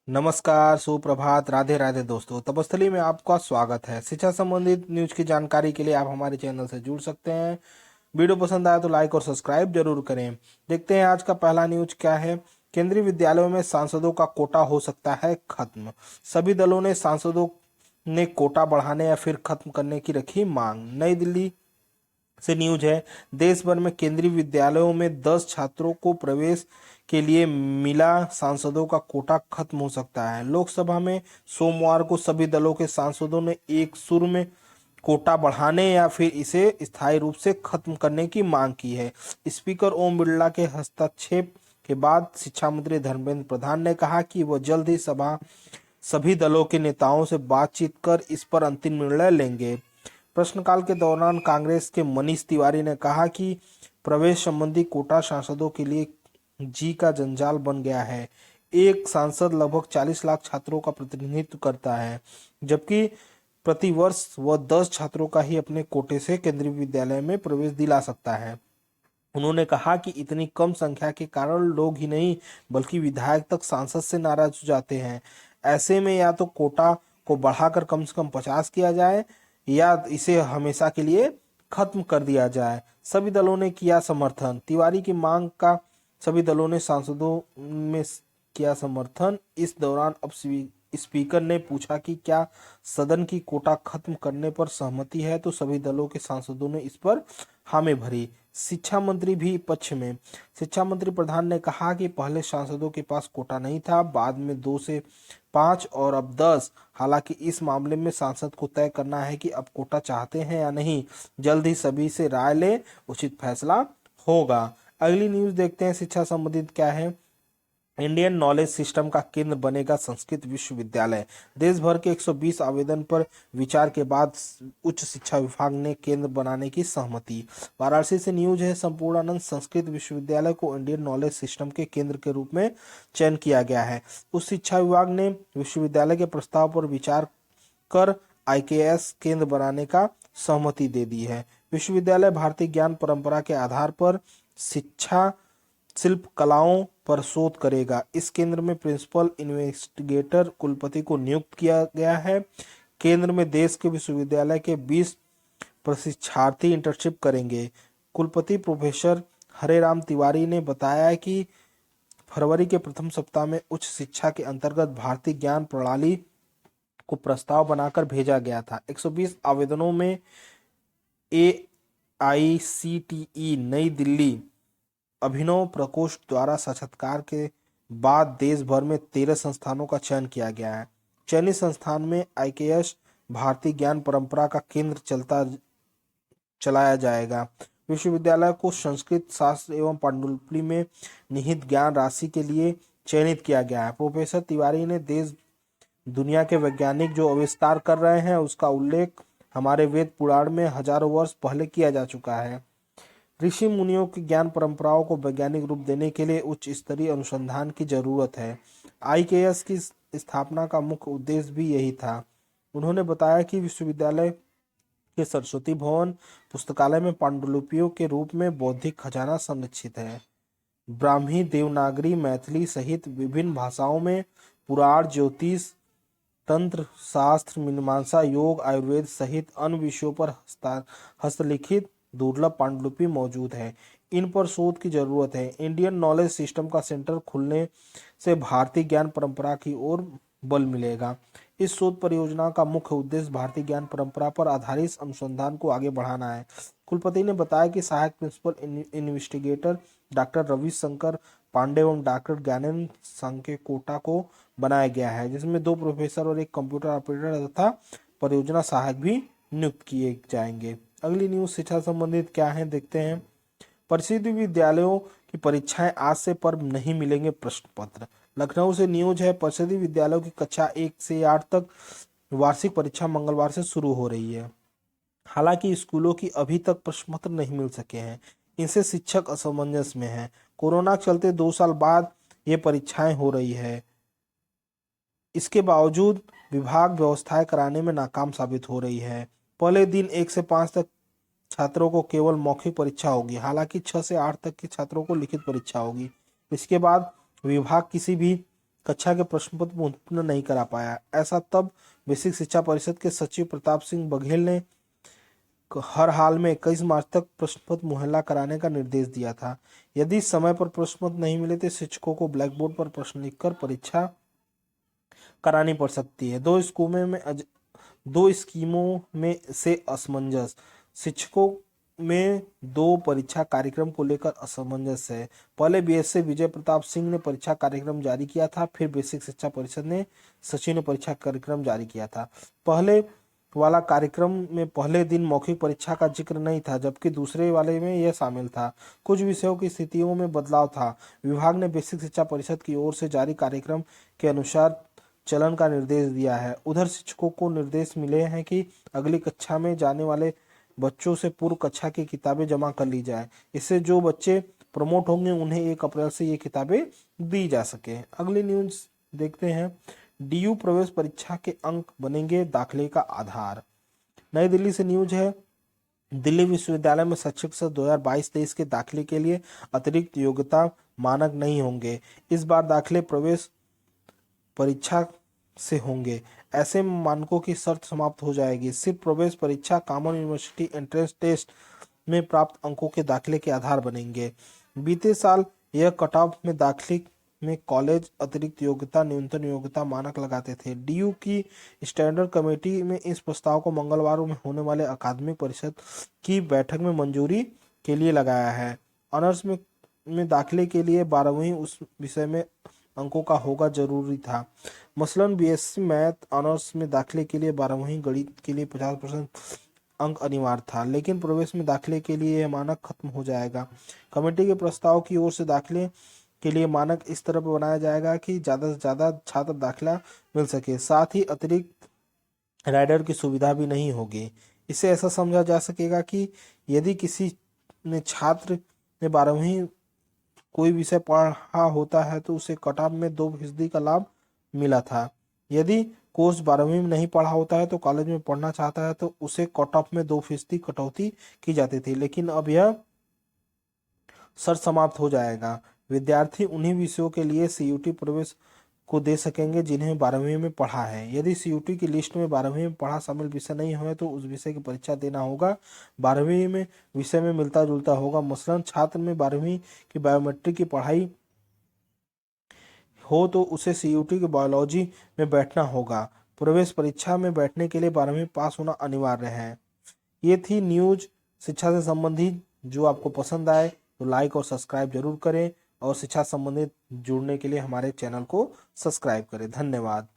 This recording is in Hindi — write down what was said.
नमस्कार, सुप्रभात, राधे राधे दोस्तों। तपस्थली में आपका स्वागत है। शिक्षा संबंधित न्यूज की जानकारी के लिए आप हमारे चैनल से जुड़ सकते हैं। वीडियो पसंद आया तो लाइक और सब्सक्राइब जरूर करें। देखते हैं आज का पहला न्यूज क्या है। केंद्रीय विद्यालयों में सांसदों का कोटा हो सकता है खत्म। सभी दलों ने सांसदों ने कोटा बढ़ाने या फिर खत्म करने की रखी मांग। नई दिल्ली से न्यूज है। देश भर में केंद्रीय विद्यालयों में 10 छात्रों को प्रवेश के लिए मिला सांसदों का कोटा खत्म हो सकता है। लोकसभा में सोमवार को सभी दलों के सांसदों ने एक सुर में कोटा बढ़ाने या फिर इसे स्थायी रूप से खत्म करने की मांग की है। स्पीकर ओम बिरला के हस्तक्षेप के बाद शिक्षा मंत्री धर्मेंद्र प्रधान ने कहा कि वह जल्द ही सभी दलों के नेताओं से बातचीत कर इस पर अंतिम निर्णय लेंगे। प्रश्नकाल के दौरान कांग्रेस के मनीष तिवारी ने कहा कि प्रवेश संबंधी कोटा सांसदों के लिए जी का जंजाल बन गया है। एक सांसद लगभग 40 लाख छात्रों का प्रतिनिधित्व करता है, जबकि प्रतिवर्ष वह 10 छात्रों का ही अपने कोटे से केंद्रीय विद्यालय में प्रवेश दिला सकता है। उन्होंने कहा कि इतनी कम संख्या के कारण लोग ही नहीं बल्कि विधायक तक सांसद से नाराज हो जाते हैं। ऐसे में या तो कोटा को बढ़ाकर कम से कम 50 किया जाए या इसे हमेशा के लिए खत्म कर दिया जाए। सभी दलों ने किया समर्थन। तिवारी की मांग का सभी दलों ने सांसदों में किया समर्थन। इस दौरान अब स्पीकर ने पूछा कि क्या सदन की कोटा खत्म करने पर सहमति है, तो सभी दलों के सांसदों ने इस पर हामी भरी। शिक्षा मंत्री भी पक्ष में। शिक्षा मंत्री प्रधान ने कहा कि पहले सांसदों के पास कोटा नहीं था, बाद में 2 से 5 और अब 10। हालांकि इस मामले में सांसद को तय करना है कि अब कोटा चाहते हैं या नहीं। जल्द ही सभी से राय ले उचित फैसला होगा। अगली न्यूज देखते हैं शिक्षा संबंधित क्या है। इंडियन नॉलेज सिस्टम का केंद्र बनेगा संस्कृत विश्वविद्यालय। देश भर के 120 आवेदन पर विचार के बाद उच्च शिक्षा विभाग ने केंद्र बनाने की सहमति। वाराणसी से न्यूज है। संपूर्णानंद संस्कृत विश्वविद्यालय को इंडियन नॉलेज सिस्टम के केंद्र के रूप में चयन किया गया है। उच्च शिक्षा विभाग ने विश्वविद्यालय के प्रस्ताव पर विचार कर आईकेएस केंद्र बनाने का सहमति दे दी है। विश्वविद्यालय भारतीय ज्ञान परंपरा के आधार पर शिक्षा शिल्प कलाओं पर शोध करेगा। इस केंद्र में प्रिंसिपल इन्वेस्टिगेटर कुलपति को नियुक्त किया गया है। केंद्र में देश के विश्वविद्यालय के 20 प्रशिक्षार्थी इंटर्नशिप करेंगे। कुलपति प्रोफेसर हरेराम तिवारी ने बताया कि फरवरी के प्रथम सप्ताह में उच्च शिक्षा के अंतर्गत भारतीय ज्ञान प्रणाली को प्रस्ताव बनाकर भेजा गया था। 120 आवेदनों में एआईसीटीई नई दिल्ली अभिनव प्रकोष्ठ द्वारा साक्षात्कार के बाद देश भर में 13 संस्थानों का चयन किया गया है। चयनित संस्थान में आईकेएस भारतीय ज्ञान परंपरा का केंद्र चलाया जाएगा। विश्वविद्यालय को संस्कृत शास्त्र एवं पांडुलिपि में निहित ज्ञान राशि के लिए चयनित किया गया है। प्रोफेसर तिवारी ने देश दुनिया के वैज्ञानिक जो आविष्कार कर रहे हैं उसका उल्लेख हमारे वेद पुराण में हजारों वर्ष पहले किया जा चुका है। ऋषि मुनियों की ज्ञान परंपराओं को वैज्ञानिक रूप देने के लिए उच्च स्तरीय अनुसंधान की जरूरत है। आईकेएस की स्थापना का मुख्य उद्देश्य भी यही था। उन्होंने बताया कि विश्वविद्यालय के सरस्वती भवन पुस्तकालय में पांडुलिपियों के रूप में बौद्धिक खजाना संरक्षित है। ब्राह्मी, देवनागरी, मैथिली सहित विभिन्न भाषाओं में पुराण, ज्योतिष, तंत्र शास्त्र, मीमांसा, योग, आयुर्वेद सहित अन्य विषयों पर हस्तलिखित दुर्लभ पांडुलिपि मौजूद है। इन पर शोध की जरूरत है। इंडियन नॉलेज सिस्टम का सेंटर खुलने से भारतीय ज्ञान परंपरा की ओर बल मिलेगा। इस शोध परियोजना का मुख्य उद्देश्य भारतीय ज्ञान परंपरा पर आधारित अनुसंधान को आगे बढ़ाना है। कुलपति ने बताया कि सहायक principal investigator doctor Ravishankar Pandey एवं डॉक्टर ज्ञानेंद्र संके कोटा को बनाया गया है, जिसमें 2 प्रोफेसर और 1 कंप्यूटर ऑपरेटर तथा परियोजना सहायक भी नियुक्त किए जाएंगे। अगली न्यूज शिक्षा संबंधित क्या है देखते हैं। परिषद विद्यालयों की परीक्षाएं आज से पर नहीं मिलेंगे प्रश्न पत्र। लखनऊ से न्यूज है। परिषद विद्यालयों की कक्षा 1 से 8 तक वार्षिक परीक्षा मंगलवार से शुरू हो रही है। हालांकि स्कूलों की अभी तक प्रश्न पत्र नहीं मिल सके हैं। इनसे शिक्षक असमंजस में हैं। कोरोना के चलते 2 साल बाद ये परीक्षाएं हो रही है। इसके बावजूद विभाग व्यवस्थाएं कराने में नाकाम साबित हो रही है। पहले दिन 1 से 5 तक छात्रों को केवल मौखिक परीक्षा होगी। हालांकि 6 से 8 तक के छात्रों को लिखित परीक्षा होगी। इसके बाद विभाग किसी भी कक्षा के प्रश्न पत्र उत्पन्न नहीं करा पाया। ऐसा तब बेसिक शिक्षा परिषद के सचिव प्रताप सिंह बघेल ने हर हाल में 21 मार्च तक प्रश्न पत्र मुहैया कराने का निर्देश दिया था। यदि समय पर प्रश्न पत्र नहीं मिले तो शिक्षकों को ब्लैक बोर्ड पर प्रश्न लिखकर परीक्षा करानी पड़ सकती है। दो स्कीमों में से असमंजस। शिक्षकों में दो परीक्षा कार्यक्रम को लेकर असमंजस है। पहले बीएससी विजय प्रताप सिंह ने परीक्षा कार्यक्रम जारी किया था, फिर बेसिक शिक्षा परिषद ने सचिव ने परीक्षा कार्यक्रम जारी किया था। पहले वाला कार्यक्रम में पहले दिन मौखिक परीक्षा का जिक्र नहीं था, जबकि दूसरे वाले में यह शामिल था। कुछ विषयों की स्थितियों में बदलाव था। विभाग ने बेसिक शिक्षा परिषद की ओर से जारी कार्यक्रम के अनुसार चलन का निर्देश दिया है। उधर शिक्षकों को निर्देश मिले हैं कि अगली कक्षा में जाने वाले बच्चों से पूर्व कक्षा की किताबें जमा कर ली जाए। इससे जो बच्चे प्रमोट होंगे उन्हें 1 अप्रैल से ये किताबें दी जा सके। अगली न्यूज देखते हैं। डीयू प्रवेश परीक्षा के अंक बनेंगे दाखिले का आधार। नई दिल्ली से न्यूज है। दिल्ली विश्वविद्यालय में शैक्षिक सत्र 2022-23 के दाखिले के लिए अतिरिक्त योग्यता मानक नहीं होंगे। इस बार दाखिले प्रवेश परीक्षा से होंगे। ऐसे मानकों की शर्त समाप्त हो जाएगी। सिर्फ प्रवेश परीक्षा कॉमन यूनिवर्सिटी एंट्रेंस टेस्ट में प्राप्त अंकों के दाखिले के आधार बनेंगे। बीते साल यह कट ऑफ में दाखिले में कॉलेज अतिरिक्त योग्यता न्यूनतम योग्यता मानक लगाते थे। डीयू की स्टैंडर्ड कमेटी में इस प्रस्ताव को मंगलवार में होने वाले अकादमिक परिषद की बैठक में मंजूरी के लिए लगाया है। ऑनर्स में दाखिले के लिए 12वीं उस विषय में अंकों का होगा जरूरी था। मसलन बीएससी मैथ ऑनर्स में दाखिले के लिए 12वीं गणित के लिए 50% अंक अनिवार्य था, लेकिन प्रवेश में दाखिले के लिए यह मानक खत्म हो जाएगा। कमेटी के प्रस्ताव की ओर से दाखिले के लिए मानक इस तरह बनाया जाएगा कि ज़्यादा से ज़्यादा छात्र दाखिला मिल सके। साथ ही अतिरिक्त राइडर की सुविधा भी नहीं होगी। इसे ऐसा समझा जा सकेगा कि यदि किसी ने छात्र ने 12वीं कोई विषय पढ़ा होता है तो उसे कट ऑफ में 2% का लाभ मिला था। यदि कोर्स 12वीं में नहीं पढ़ा होता है तो कॉलेज में पढ़ना चाहता है तो उसे कट ऑफ में 2% कटौती की जाती थी, लेकिन अब यह शर्त समाप्त हो जाएगा। विद्यार्थी उन्हीं विषयों के लिए सीयूटी प्रवेश को दे सकेंगे जिन्हें 12वीं में पढ़ा है। यदि सीयूटी की लिस्ट में 12वीं में पढ़ा शामिल विषय नहीं हुए तो उस विषय की परीक्षा देना होगा। 12वीं में विषय में मिलता जुलता होगा। मसलन छात्र में 12वीं की बायोमेट्रिक की पढ़ाई हो तो उसे सीयूटी की बायोलॉजी में बैठना होगा। प्रवेश परीक्षा में बैठने के लिए 12वीं पास होना अनिवार्य है। ये थी न्यूज शिक्षा से संबंधित। जो आपको पसंद आए तो लाइक और सब्सक्राइब जरूर करें और शिक्षा संबंधित जुड़ने के लिए हमारे चैनल को सब्सक्राइब करें। धन्यवाद।